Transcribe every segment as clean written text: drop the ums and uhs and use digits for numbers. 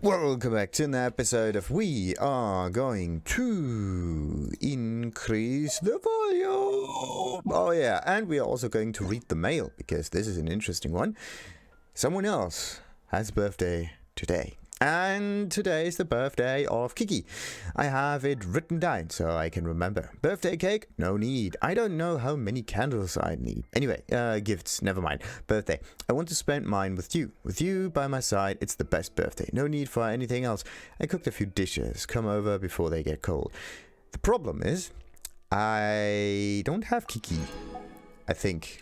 Welcome back to an episode of We Are Going to Increase the Volume. Oh yeah, and we are also going to read the mail, because this is an interesting one. Someone else has a birthday today. And today is the birthday of Qiqi. I have it written down so I can remember. Birthday cake? No need. I don't know how many candles I need. Anyway, gifts, never mind. Birthday. I want to spend mine with you. With you by my side, it's the best birthday. No need for anything else. I cooked a few dishes. Come over before they get cold. The problem is, I don't have Qiqi. I think.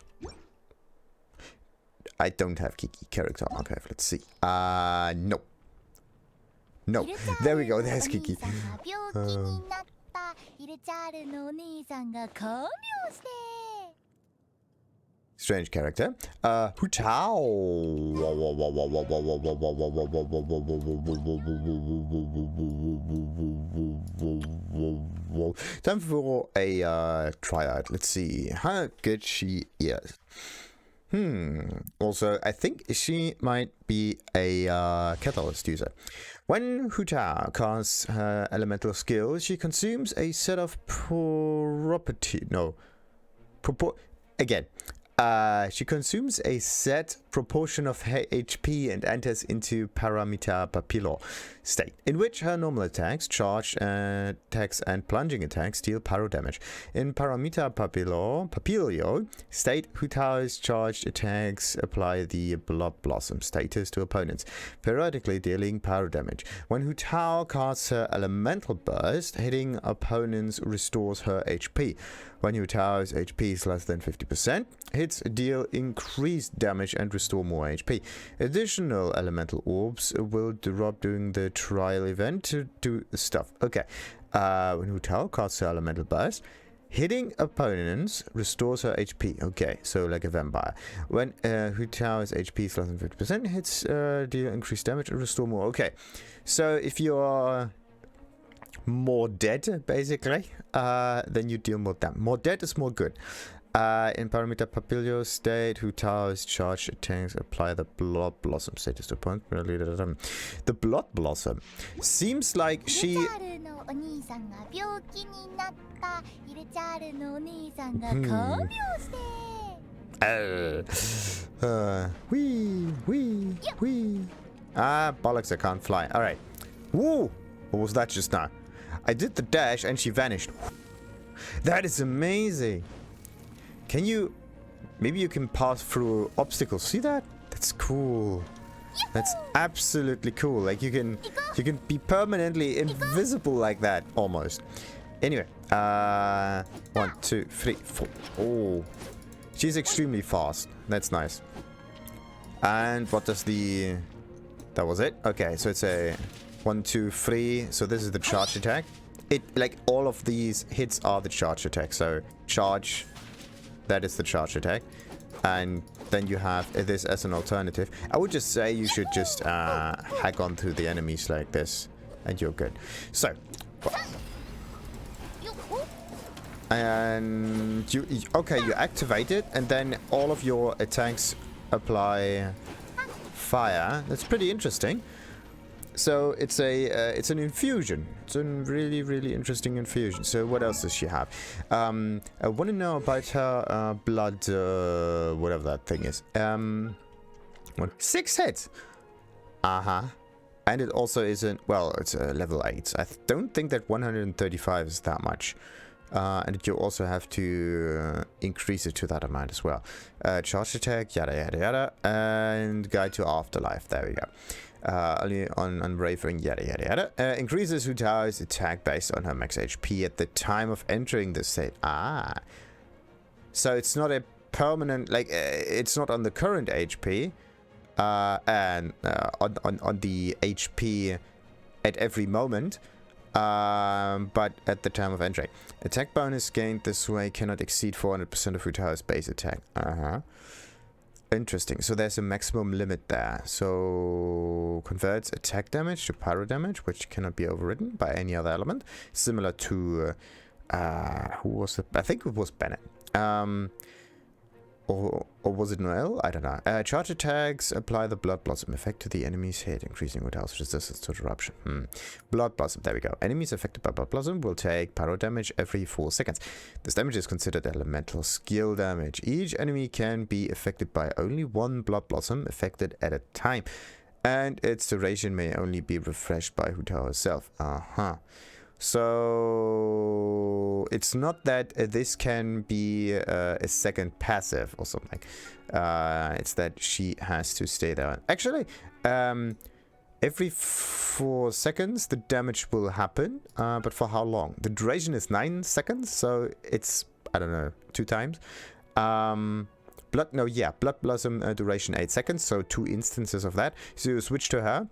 I don't have Qiqi character archive. Let's see. No. No, there we go, there's Qiqi. Strange character. Hu Tao. Time for a tryout. Let's see how good she is. Also, I think she might be a catalyst user. When Hu Tao casts her elemental skill, she consumes a set of she consumes a set proportion of her HP and enters into Paramita Papillo state, in which her normal attacks, charge attacks, and plunging attacks deal pyro damage. In Paramita Papillo state, Hu Tao's charged attacks apply the Blood Blossom status to opponents, periodically dealing pyro damage. When Hu Tao casts her elemental burst, hitting opponents restores her HP. When Hu Tao's HP is less than 50%, hits deal increased damage and restore more HP. Additional elemental orbs will drop during the trial event to do stuff. Okay, when Hu Tao casts her elemental burst, hitting opponents restores her HP. Okay, so like a vampire. When Hu Tao's HP is less than 50%, hits deal increased damage and restore more. Okay, so if you're more dead, basically, then you deal more damage. More dead is more good. In Paramita Papilio state, Hu Tao's charged attacks apply the Blood Blossom status to point. The Blood Blossom seems like she. Wee. Ah, bollocks! I can't fly. All right. Woo! What was that just now? I did the dash and she vanished. That is amazing. Can you... Maybe you can pass through obstacles. See that? That's cool. That's absolutely cool. Like you can be permanently invisible like that, almost. Anyway. 1, 2, 3, 4. Oh. She's extremely fast. That's nice. And what does the... That was it? Okay, so it's a... 1, 2, 3. So this is the charge attack. Like all of these hits are the charge attack. So charge, that is the charge attack, and then you have this as an alternative. I would just say you should just hack onto the enemies like this, and you're good. So, and you activate it, and then all of your attacks apply fire. That's pretty interesting. So it's an infusion. It's a really interesting infusion. So what else does she have? I want to know about her blood, whatever that thing is. 6 hits. And it also isn't. Well, it's a level 8. I don't think that 135 is that much. And you also have to increase it to that amount as well. Charge attack, yada, and guide to afterlife. There we go. Only on unwavering, yada. Increases Hu Tao's attack based on her max HP at the time of entering the state. So it's not a permanent, like, it's not on the current HP, and on the HP at every moment, but at the time of entry. Attack bonus gained this way cannot exceed 400% of Hu Tao's base attack. Interesting. So there's a maximum limit there. So converts attack damage to pyro damage, which cannot be overridden by any other element. Similar to who was it? I think it was Bennett. Or was it Noel? I don't know. Charge attacks apply the Blood Blossom effect to the enemy's hit, increasing what else resistance to interruption. Blood Blossom, there we go. Enemies affected by Blood Blossom will take pyro damage every 4 seconds. This damage is considered elemental skill damage. Each enemy can be affected by only one Blood Blossom affected at a time. And its duration may only be refreshed by Hu Tao herself. So it's not that this can be a second passive or something. It's that she has to stay there. Actually, every 4 seconds the damage will happen, but for how long? The duration is 9 seconds, so it's, I don't know, 2 times. Blood Blossom duration 8 seconds, so 2 instances of that. So you switch to her,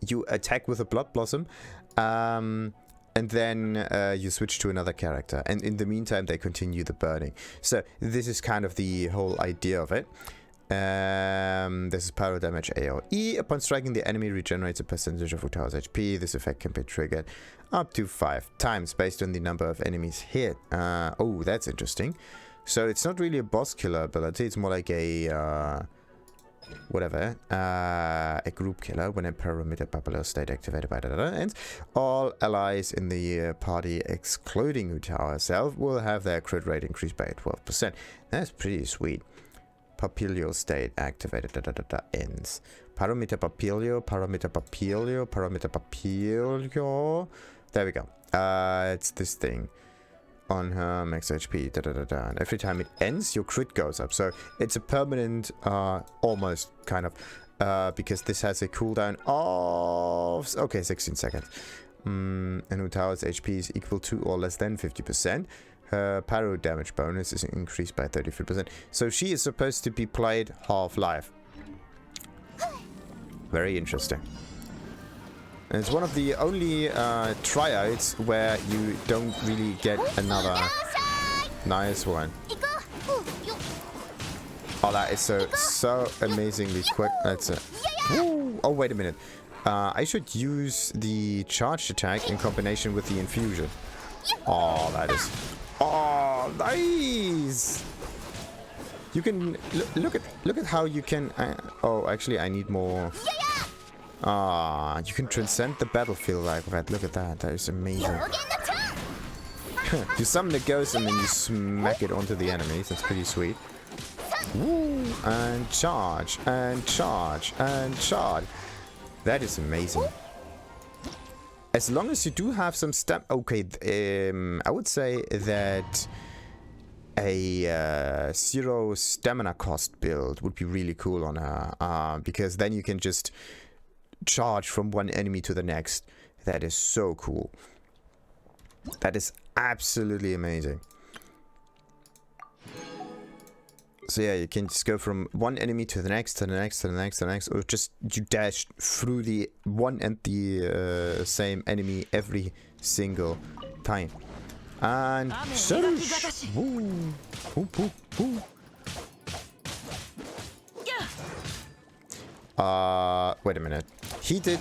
you attack with a Blood Blossom, and then you switch to another character. And in the meantime, they continue the burning. So this is kind of the whole idea of it. This is pyro damage AoE. Upon striking, the enemy regenerates a percentage of Hu Tao's HP. This effect can be triggered up to 5 times based on the number of enemies hit. Oh, that's interesting. So it's not really a boss killer ability. It's more like a... a group killer. When a parameter popular state activated by ends, all allies in the party, excluding Hu Tao herself, will have their crit rate increased by 12%. That's pretty sweet. Papilio state activated ends. Parameter papilio. There we go. It's this thing. On her max HP, and every time it ends, your crit goes up. So it's a permanent, almost kind of, because this has a cooldown of 16 seconds. And Hu Tao's HP is equal to or less than 50%. Her pyro damage bonus is increased by 33%. So she is supposed to be played half-life. Very interesting. And it's one of the only triads where you don't really get another nice one. Oh, that is so amazingly quick. That's it. Woo! Oh, wait a minute. I should use the charged attack in combination with the infusion. Oh, that is... Oh, nice! You can... Look at how you can... oh, actually, I need more... you can transcend the battlefield like that. Look at that. That is amazing. You summon a ghost and then you smack it onto the enemies. That's pretty sweet. Woo! And charge. And charge. And charge. That is amazing. As long as you do have some stamina... Okay, I would say that a 0 stamina cost build would be really cool on her. Because then you can just... charge from one enemy to the next. That is so cool. That is absolutely amazing. So yeah, you can just go from one enemy to the next, to the next, to the next, to the next, or just you dash through the one and the same enemy every single time. And surge. Woo. Woo, woo, woo. Wait a minute. He did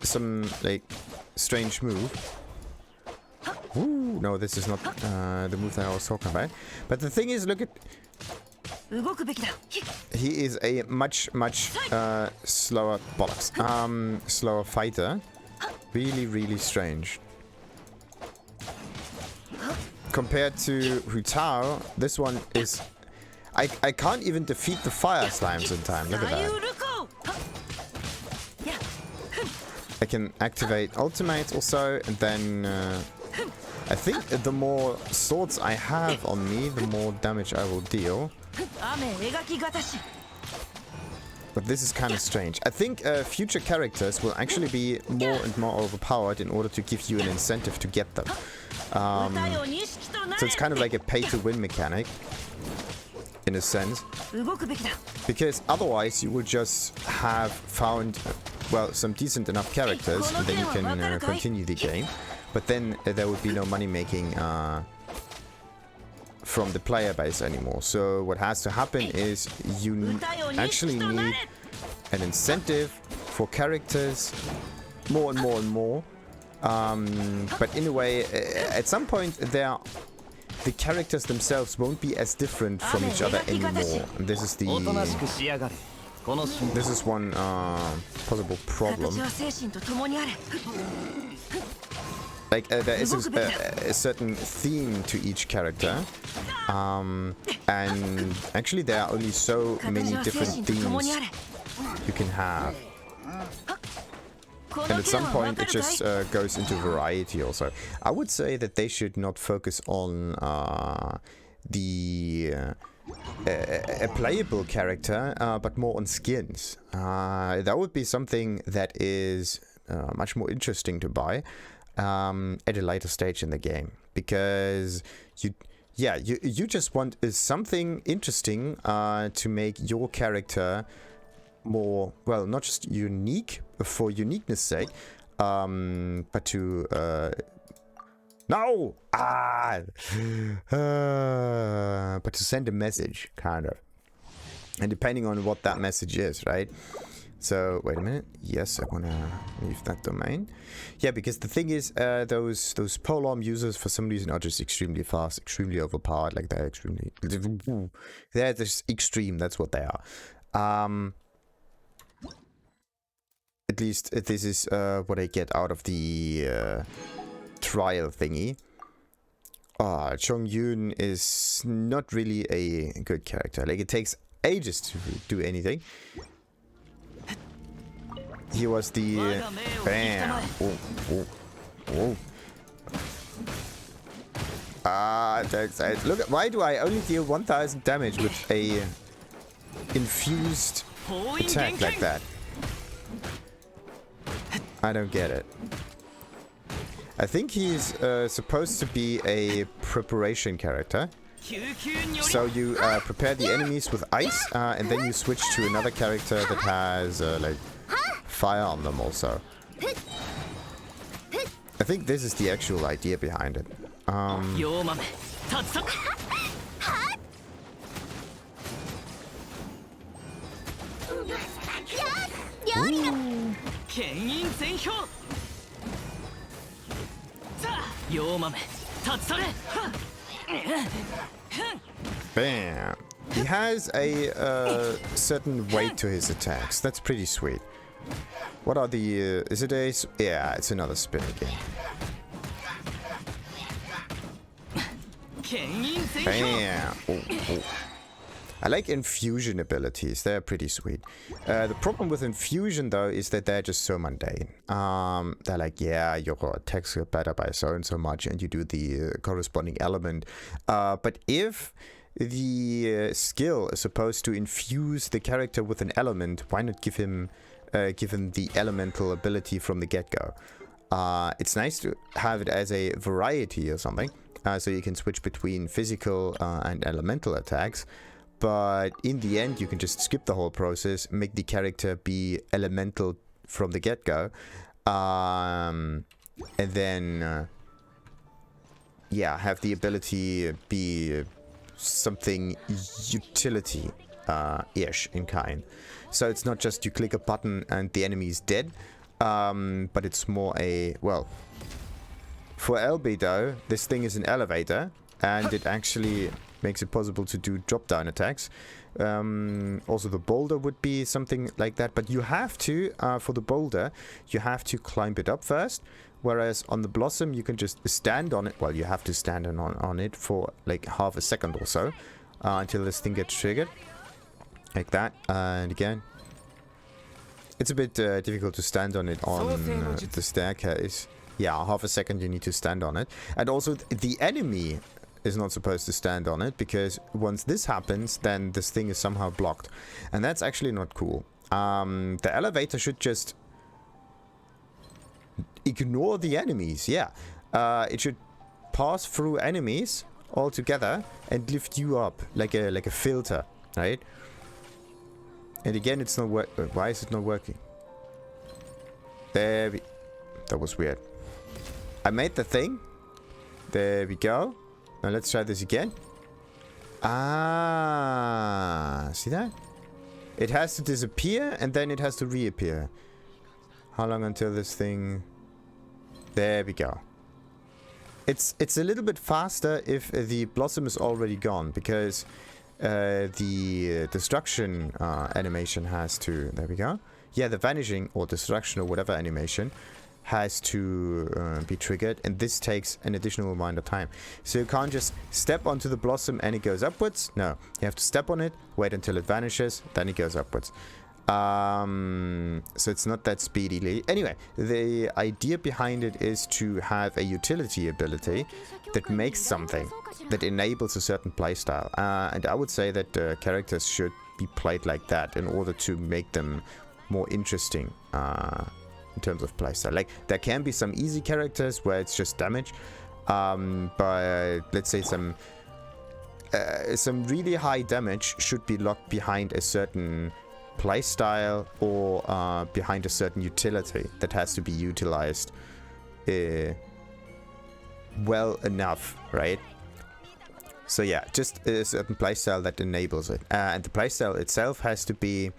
some like strange move. Ooh, no, this is not the move that I was talking about. But the thing is, look at... He is a much slower slower fighter. Really strange. Compared to Hu Tao, this one is... I can't even defeat the fire slimes in time. Look at that. I can activate ultimate also, and then I think the more swords I have on me, the more damage I will deal. But this is kind of strange. I think future characters will actually be more and more overpowered in order to give you an incentive to get them. So it's kind of like a pay-to-win mechanic, in a sense. Because otherwise you would just have found, well, some decent enough characters, and then you can continue the game. But then there would be no money making from the player base anymore. So what has to happen is you actually need an incentive for characters more and more and more. But in a way, at some point the characters themselves won't be as different from each other anymore. And this is one possible problem. Like there is a certain theme to each character, and actually there are only so many different themes you can have. And at some point it just goes into variety also. I would say that they should not focus on a playable character, but more on skins. That would be something that is much more interesting to buy at a later stage in the game. Because you just want something interesting to make your character more, well, not just unique for uniqueness sake, but to but to send a message, kind of, and depending on what that message is, right? So wait a minute. Yes, I wanna leave that domain. Yeah, because the thing is, those polearm users for some reason are just extremely fast, extremely overpowered. Like they're just extreme. That's what they are. At least this is what I get out of the trial thingy. Chongyun is not really a good character. Like, it takes ages to do anything. He was the bam. Look, why do I only deal 1000 damage with a infused attack like that? I don't get it. I think he's supposed to be a preparation character. So you prepare the enemies with ice, and then you switch to another character that has like fire on them also. I think this is the actual idea behind it. Bam. He has a certain weight to his attacks. That's pretty sweet. What are the... is it a... yeah, it's another spin again. Bam. Oh. I like infusion abilities. They're pretty sweet. The problem with infusion, though, is that they're just so mundane. They're like, yeah, your attacks get better by so and so much, and you do the corresponding element. But if the skill is supposed to infuse the character with an element, why not give him the elemental ability from the get-go? It's nice to have it as a variety or something, so you can switch between physical and elemental attacks. But in the end, you can just skip the whole process, make the character be elemental from the get-go, and then, yeah, have the ability be something utility-ish in kind. So it's not just you click a button and the enemy is dead, but it's more a, well, for Albedo, this thing is an elevator, and it actually makes it possible to do drop-down attacks. Also, the boulder would be something like that, but you have to, for the boulder, you have to climb it up first, whereas on the blossom, you can just stand on it. Well, you have to stand on it for like half a second or so, until this thing gets triggered. Like that, and again. It's a bit difficult to stand on it on the staircase. Yeah, half a second you need to stand on it. And also, the enemy is not supposed to stand on it, because once this happens, then this thing is somehow blocked, and that's actually not cool. The elevator should just ignore the enemies. Yeah, it should pass through enemies altogether and lift you up like a filter, right? And again, it's not work. Why is it not working? There we... that was weird. I made the thing. There we go. Now let's try this again. Ah, see that? It has to disappear and then it has to reappear. How long until this thing... there we go. It's a little bit faster if the blossom is already gone, because the destruction animation has to... There we go. Yeah, the vanishing or destruction or whatever animation has to be triggered, and this takes an additional amount of time. So you can't just step onto the blossom and it goes upwards. No, you have to step on it, wait until it vanishes, then it goes upwards. So it's not that speedily. Anyway, the idea behind it is to have a utility ability that makes something, that enables a certain playstyle. And I would say that characters should be played like that in order to make them more interesting in terms of playstyle. Like, there can be some easy characters where it's just damage, but let's say some really high damage should be locked behind a certain playstyle or behind a certain utility that has to be utilized well enough, right? So yeah, just a certain playstyle that enables it, and the playstyle itself has to be,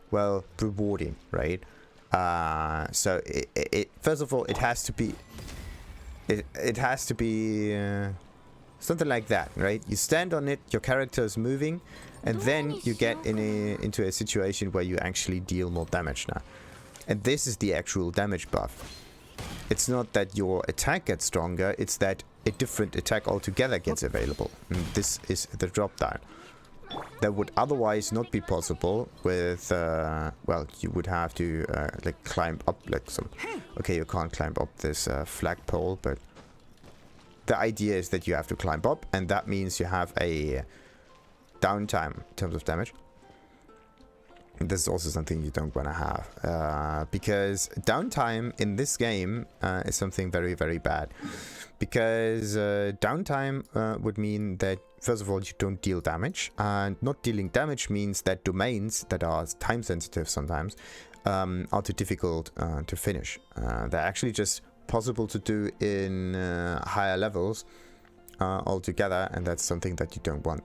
well, rewarding, right? So it first of all, it has to be something like that, right? You stand on it, your character is moving, and then you get into a situation where you actually deal more damage now. And this is the actual damage buff. It's not that your attack gets stronger, it's that a different attack altogether gets available. And this is the drop down. That would otherwise not be possible with, well, you would have to like climb up like some... Okay, you can't climb up this flagpole, but the idea is that you have to climb up, and that means you have a downtime in terms of damage. And this is also something you don't want to have, because downtime in this game is something very, very bad. Because downtime would mean that, first of all, you don't deal damage, and not dealing damage means that domains that are time sensitive sometimes are too difficult to finish. They're actually just possible to do in higher levels altogether, and that's something that you don't want.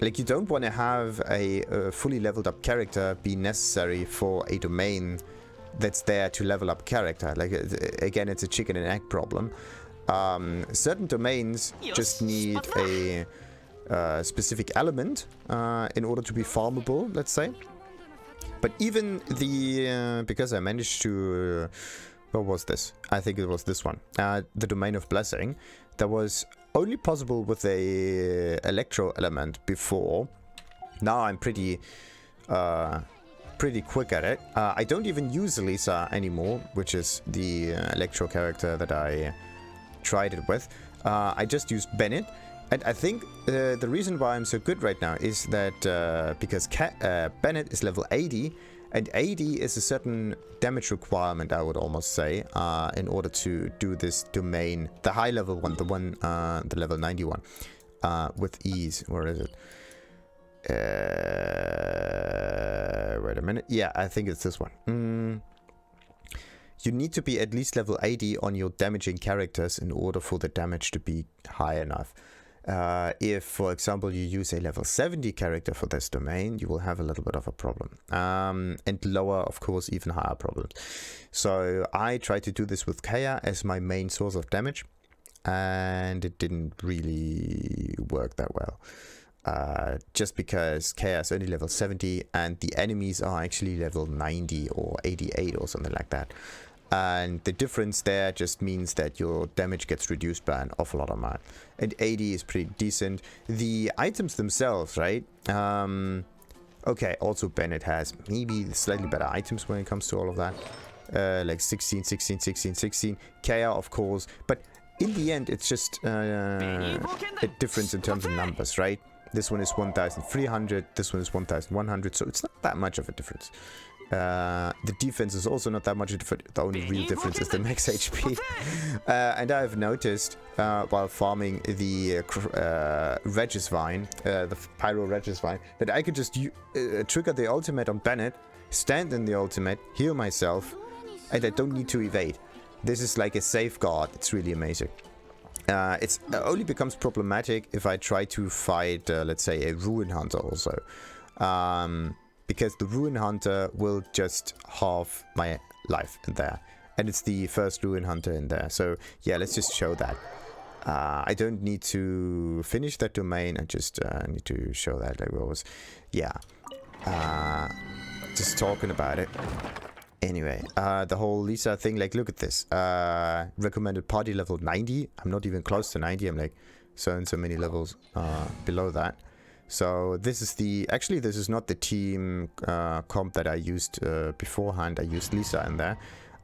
Like, you don't want to have a fully leveled up character be necessary for a domain that's there to level up character. Like, again, it's a chicken and egg problem. Certain domains just need a specific element in order to be farmable, let's say. But even the because I managed to what was this? I think it was this one. The domain of blessing. That was only possible with a electro element before. Now I'm pretty quick at it. I don't even use Elisa anymore, which is the electro character that I tried it with. I just use Bennett. And I think the reason why I'm so good right now is that because Bennett is level 80, and 80 is a certain damage requirement, I would almost say, in order to do this domain, the high level one, the level 91, with ease. Where is it? Wait a minute. Yeah, I think it's this one. You need to be at least level 80 on your damaging characters in order for the damage to be high enough. If, for example, you use a level 70 character for this domain, you will have a little bit of a problem. And lower, of course, even higher problems. So I tried to do this with Kaya as my main source of damage, and it didn't really work that well. Just because Kaya is only level 70 and the enemies are actually level 90 or 88 or something like that. And the difference there just means that your damage gets reduced by an awful lot of amount. And 80 is pretty decent. The items themselves, right? Okay, also Bennett has maybe slightly better items when it comes to all of that. Like 16, 16, 16, 16. Kaya, of course. But in the end, it's just a difference in terms of numbers, right? This one is 1,300, this one is 1,100, so it's not that much of a difference. The defense is also not that much different. The only real difference is the max HP. And I've noticed while farming the Regis Vine, the Pyro Regis Vine, that I could just trigger the ultimate on Bennett, stand in the ultimate, heal myself, and I don't need to evade. This is like a safeguard. It's really amazing. It only becomes problematic if I try to fight, let's say, a Ruin Hunter also. Because the Ruin Hunter will just halve my life in there. And it's the first Ruin Hunter in there. So yeah, let's just show that. I don't need to finish that domain. I just need to show that. Like, what was, yeah. Just talking about it. Anyway, the whole Lisa thing, like, look at this. Recommended party level 90. I'm not even close to 90. I'm like so and so many levels below that. So this is the, actually this is not the team comp that I used beforehand. I used Lisa in there.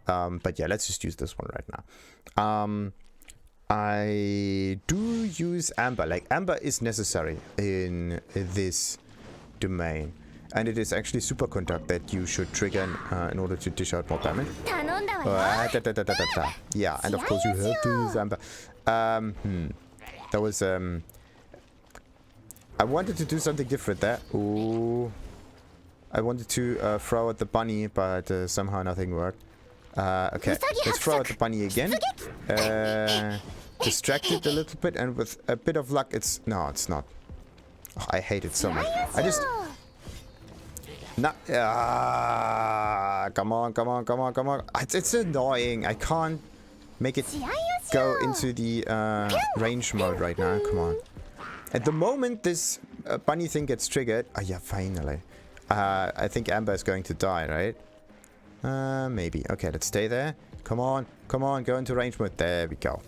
But yeah, let's just use this one right now. I do use Amber. Like, Amber is necessary in this domain. And it is actually superconduct that you should trigger in order to dish out more damage. Yeah, and of course you have to use Amber. That was... I wanted to do something different there. Ooh. I wanted to throw at the bunny, but somehow nothing worked. Okay, let's throw at the bunny again. Distracted a little bit, and with a bit of luck, it's... No, it's not. Oh, I hate it so much. I just... No, come on, come on, come on, come on. It's annoying. I can't make it go into the range mode right now. Come on. At the moment this bunny thing gets triggered... Oh yeah, finally. I think Amber is going to die, right? Maybe. Okay, let's stay there. Come on, come on, go into range mode. There we go.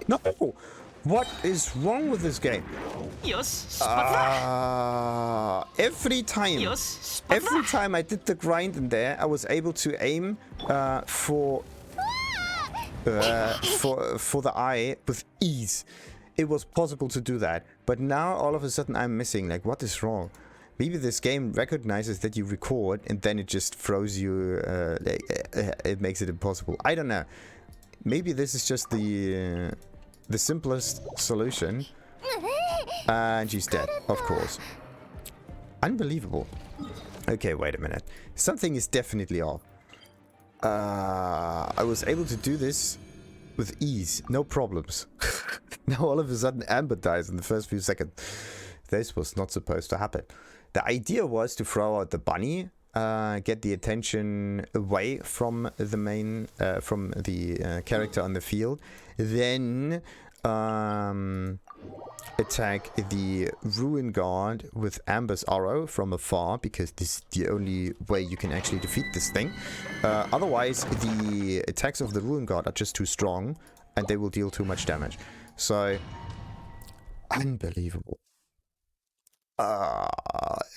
No! What is wrong with this game? Every time I did the grind in there, I was able to aim for the eye with ease. It was possible to do that, but now all of a sudden I'm missing. Like, what is wrong? Maybe this game recognizes that you record and then it just throws you. It makes it impossible. I don't know. Maybe this is just the simplest solution. And she's dead, of course. Unbelievable. Okay, wait a minute. Something is definitely off. I was able to do this with ease, no problems. Now all of a sudden Amber dies in the first few seconds. This was not supposed to happen. The idea was to throw out the bunny, get the attention away from the main, from the character on the field, then attack the Ruin Guard with Amber's arrow from afar, because this is the only way you can actually defeat this thing. Otherwise, the attacks of the Ruin Guard are just too strong, and they will deal too much damage. So, unbelievable.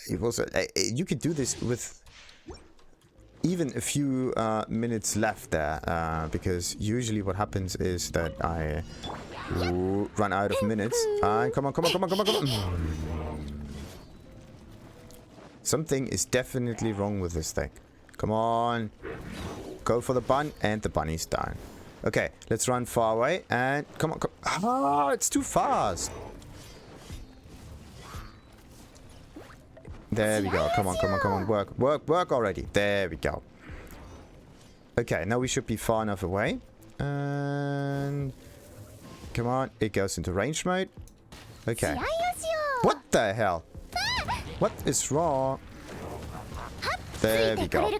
It was you could do this with even a few minutes left there, because usually what happens is that I run out of minutes. And come on, come on, come on, come on, come on. Something is definitely wrong with this thing. Come on. Go for the bun, and the bunny's down. Okay, let's run far away, and come on, come on. Ah, it's too fast. There we go. Come on, come on, come on. Work, work, work already. There we go. Okay, now we should be far enough away. And... Come on, it goes into range mode. Okay. What the hell? What is wrong? There we go.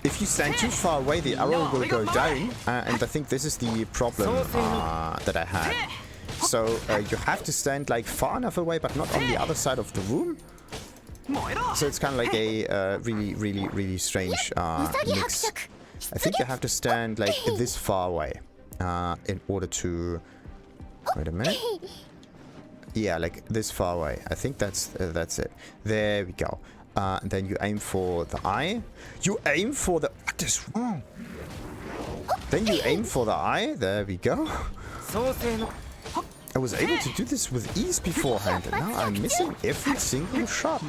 If you stand too far away, the arrow will go down. And I think this is the problem that I had. So you have to stand like far enough away, but not on the other side of the room. So it's kind of like a really strange mix. I think you have to stand like this far away in order to... Wait a minute. Yeah, like this far away. I think that's it. There we go. And then you aim for the eye. You aim for the... What is wrong? Then you aim for the eye. There we go. I was able to do this with ease beforehand, and now I'm missing every single shot.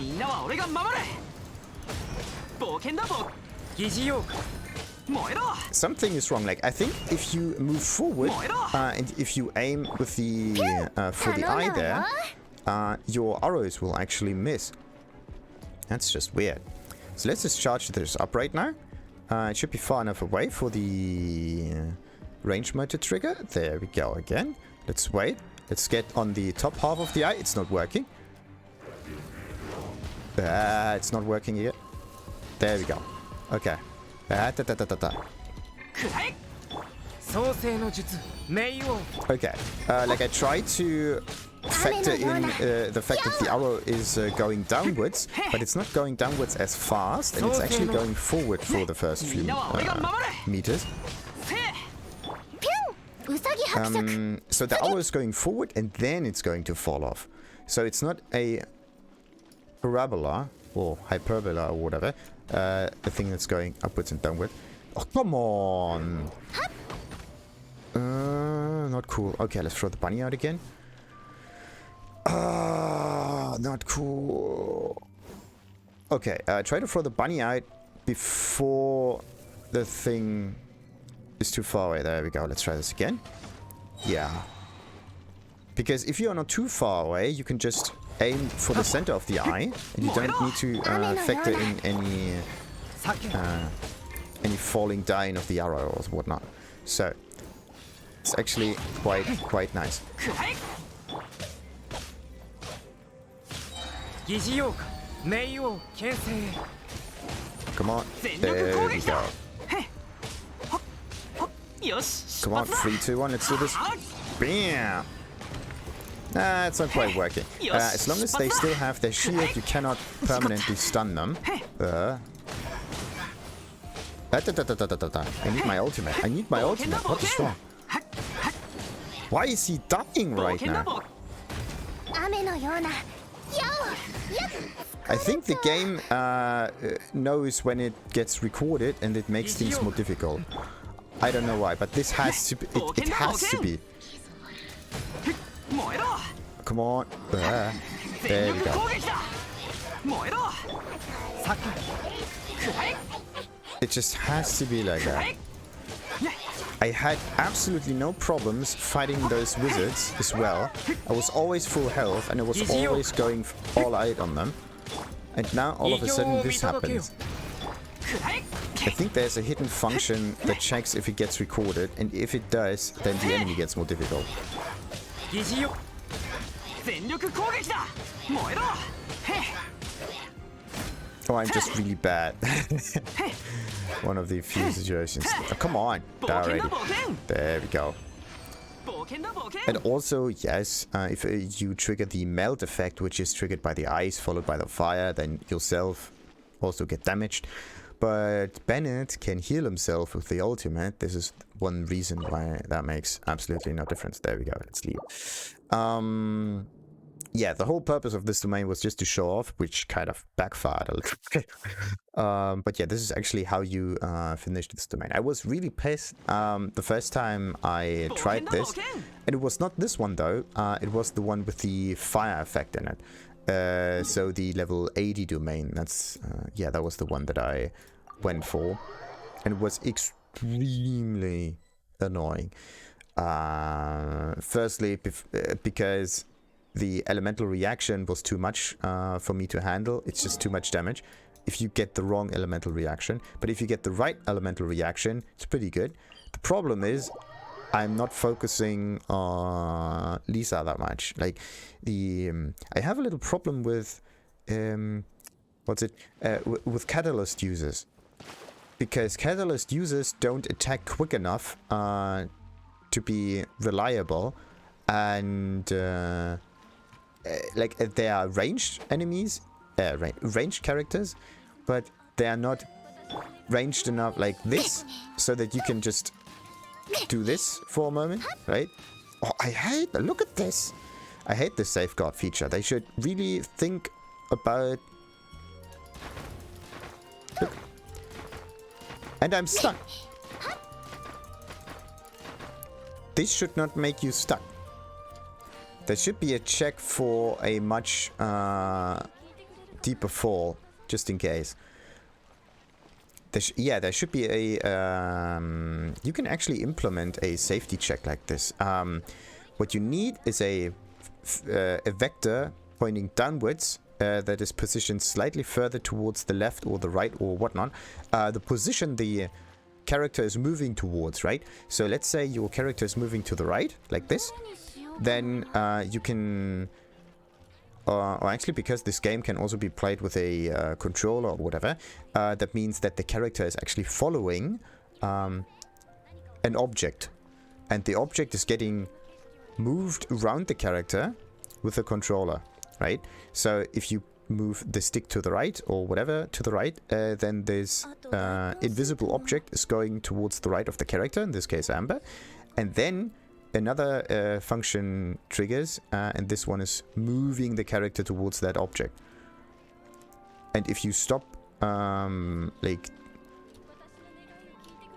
Something is wrong. Like, I think if you move forward and if you aim with the for the eye there, your arrows will actually miss. That's just weird. So let's just charge this up right now. It should be far enough away for the range mode to trigger. There we go again. Let's wait. Let's get on the top half of the eye. It's not working. It's not working yet. There we go. Okay. Okay. Like I tried to factor in the fact that the arrow is going downwards, but it's not going downwards as fast, and it's actually going forward for the first few meters. So the arrow is going forward and then it's going to fall off. So it's not a parabola or hyperbola or whatever, the thing that's going upwards and downward. Oh, come on! Not cool. Okay, let's throw the bunny out again. Not cool. Okay, try to throw the bunny out before the thing is too far away. There we go. Let's try this again. Yeah. Because if you are not too far away, you can just aim for the center of the eye, and you don't need to factor in any falling down of the arrow or whatnot. So it's actually quite nice. Come on. There we go. Come on, 3, 2, 1, let's do this. Bam! It's not quite working. As long as they still have their shield, you cannot permanently stun them. I need my ultimate. I need my ultimate. What is wrong? Why is he dying right now? I think the game knows when it gets recorded and it makes things more difficult. I don't know why, but this has to be. It has to be. Come on. There we go. It just has to be like that. I had absolutely no problems fighting those wizards as well. I was always full health and I was always going all out on them. And now all of a sudden this happens. I think there's a hidden function that checks if it gets recorded, and if it does, then the enemy gets more difficult. Oh, I'm just really bad. One of the few situations. Oh, come on, already. There we go. And also, yes, if you trigger the melt effect, which is triggered by the ice followed by the fire, then yourself also get damaged. But Bennett can heal himself with the ultimate. This is one reason why that makes absolutely no difference. There we go. Let's leave. Yeah, the whole purpose of this domain was just to show off, which kind of backfired a little bit. But yeah, this is actually how you finish this domain. I was really pissed the first time I tried this. And it was not this one, though. It was the one with the fire effect in it. So the level 80 domain, that's yeah, that was the one that I went for, and it was extremely annoying. Firstly, because the elemental reaction was too much for me to handle. It's just too much damage if you get the wrong elemental reaction, but if you get the right elemental reaction, it's pretty good. The problem is I'm not focusing on Lisa that much. Like I have a little problem with with catalyst users, because catalyst users don't attack quick enough to be reliable, and like they are ranged enemies, ranged characters, but they are not ranged enough like this, so that you can just do this for a moment, right? Oh, look at this. I hate this safeguard feature. They should really think about... Look. And I'm stuck. This should not make you stuck. There should be a check for a much deeper fall, just in case. There should be a... you can actually implement a safety check like this. What you need is a vector pointing downwards that is positioned slightly further towards the left or the right or whatnot. The position the character is moving towards, right? So let's say your character is moving to the right, like this. Then you can or actually because this game can also be played with a controller or whatever, that means that the character is actually following an object, and the object is getting moved around the character with the controller, right? So if you move the stick to the right or whatever to the right, then this invisible object is going towards the right of the character, in this case Amber, and then another function triggers, and this one is moving the character towards that object. And if you stop like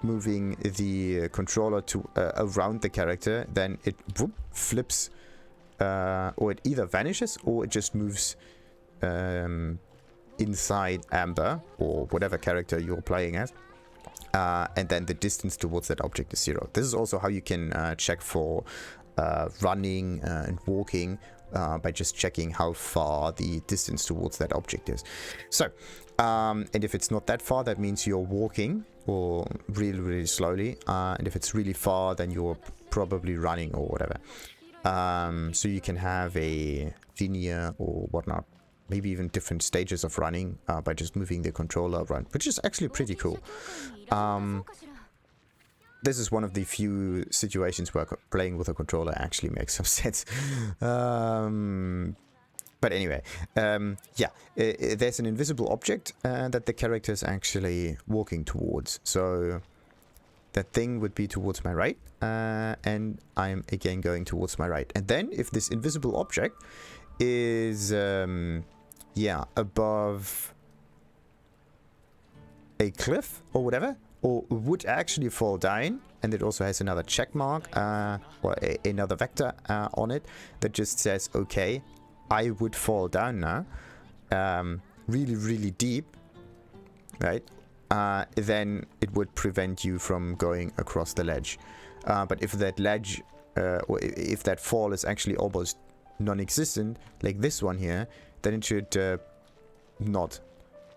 moving the controller to around the character, then it whoop, flips, or it either vanishes or it just moves inside Amber or whatever character you're playing as, and then the distance towards that object is 0. This is also how you can check for running and walking, by just checking how far the distance towards that object is. So and if it's not that far, that means you're walking or really slowly, and if it's really far, then you're probably running or whatever. So you can have a linear or whatnot, maybe even different stages of running, by just moving the controller around, which is actually pretty cool. This is one of the few situations where playing with a controller actually makes some sense. But anyway, yeah, there's an invisible object that the character is actually walking towards. So that thing would be towards my right, and I'm again going towards my right. And then if this invisible object is, yeah, above a cliff or whatever, or would actually fall down, and it also has another check mark, or another vector on it that just says, okay, I would fall down now, really deep, right? Then it would prevent you from going across the ledge. But if that ledge, or if that fall is actually almost non-existent, like this one here, then it should not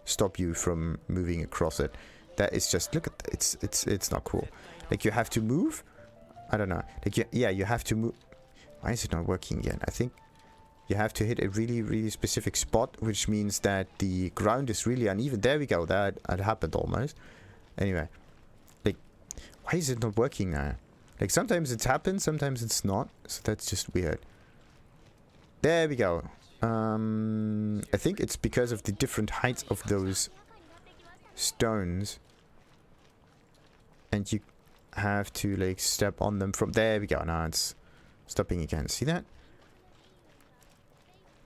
stop you from moving across it. That is just, look at, it's not cool. Like you have to move. I don't know. Like yeah, you have to move. Why is it not working yet? I think you have to hit a really specific spot, which means that the ground is really uneven. There we go. That happened almost. Anyway, like, why is it not working now? Like sometimes it's happened, sometimes it's not. So that's just weird. There we go. I think it's because of the different heights of those stones, and you have to like step on them from there. We go. Now it's stopping again. See that?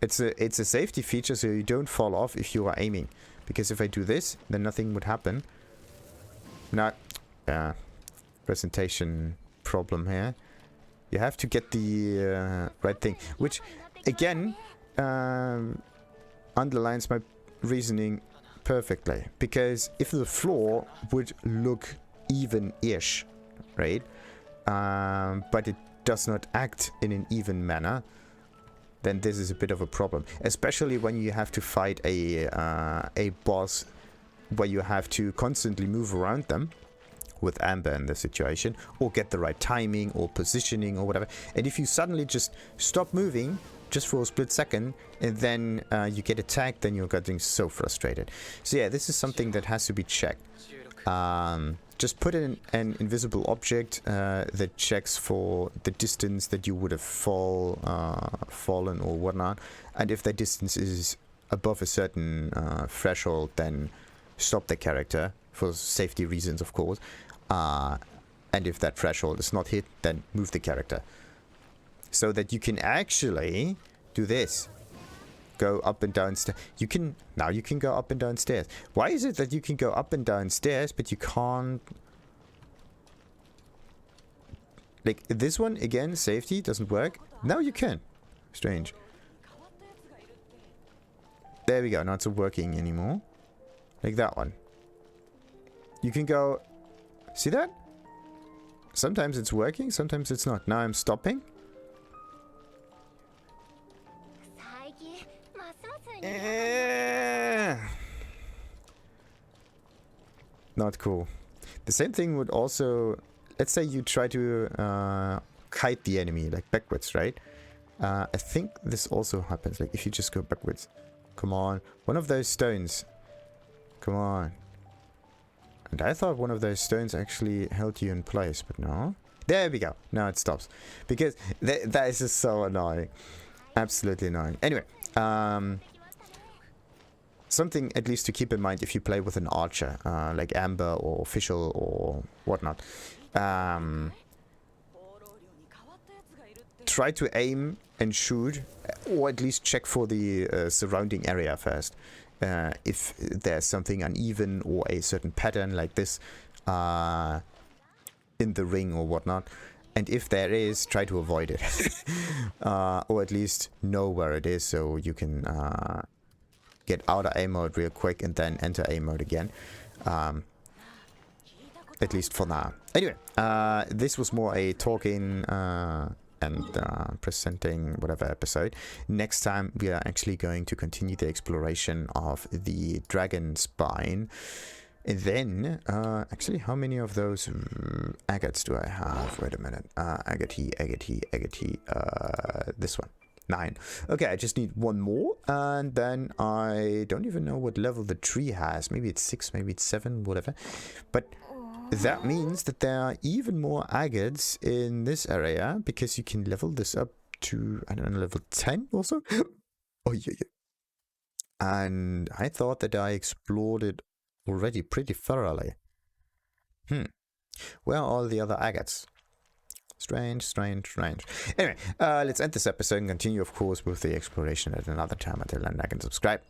It's a safety feature, so you don't fall off if you are aiming. Because if I do this, then nothing would happen. Now, presentation problem here. You have to get the right thing, which again underlines my reasoning perfectly. Because if the floor would look even-ish, right, but it does not act in an even manner, then this is a bit of a problem, especially when you have to fight a boss where you have to constantly move around them, with Amber in this situation, or get the right timing or positioning or whatever. And if you suddenly just stop moving just for a split second and then you get attacked, then you're getting so frustrated. So yeah, this is something that has to be checked. Just put in an invisible object that checks for the distance that you would have fallen or whatnot, and if that distance is above a certain threshold, then stop the character for safety reasons, of course. And if that threshold is not hit, then move the character, so that you can actually do this. Go up and down stairs. Now you can go up and down stairs. Why is it that you can go up and down stairs, but you can't? Like this one again, safety doesn't work. Now you can. Strange. There we go. Not so working anymore. Like that one. You can go. See that? Sometimes it's working, sometimes it's not. Now I'm stopping. Not cool. The same thing would also, let's say you try to kite the enemy like backwards, right? I think this also happens, like if you just go backwards. Come on, one of those stones. Come on. And I thought one of those stones actually held you in place, but no. There we go. Now it stops. Because that is just so annoying. Absolutely annoying. Anyway, something at least to keep in mind if you play with an archer, like Amber or Official or whatnot. Try to aim and shoot, or at least check for the surrounding area first. If there's something uneven or a certain pattern like this in the ring or whatnot. And if there is, try to avoid it. Or at least know where it is so you can get out of A mode real quick and then enter A mode again. At least for now. Anyway, this was more a talking and presenting whatever episode. Next time we are actually going to continue the exploration of the dragon spine. And then, actually, how many of those agates do I have? Wait a minute. Agate, this one. 9. Okay, I just need one more, and then I don't even know what level the tree has. Maybe it's 6, maybe it's 7, whatever. But that means that there are even more agates in this area, because you can level this up to, I don't know, level 10 also? Oh, yeah. And I thought that I explored it already pretty thoroughly. Where are all the other agates? Strange. Anyway, let's end this episode and continue, of course, with the exploration at another time. Until then, like and subscribe.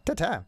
Ta-ta!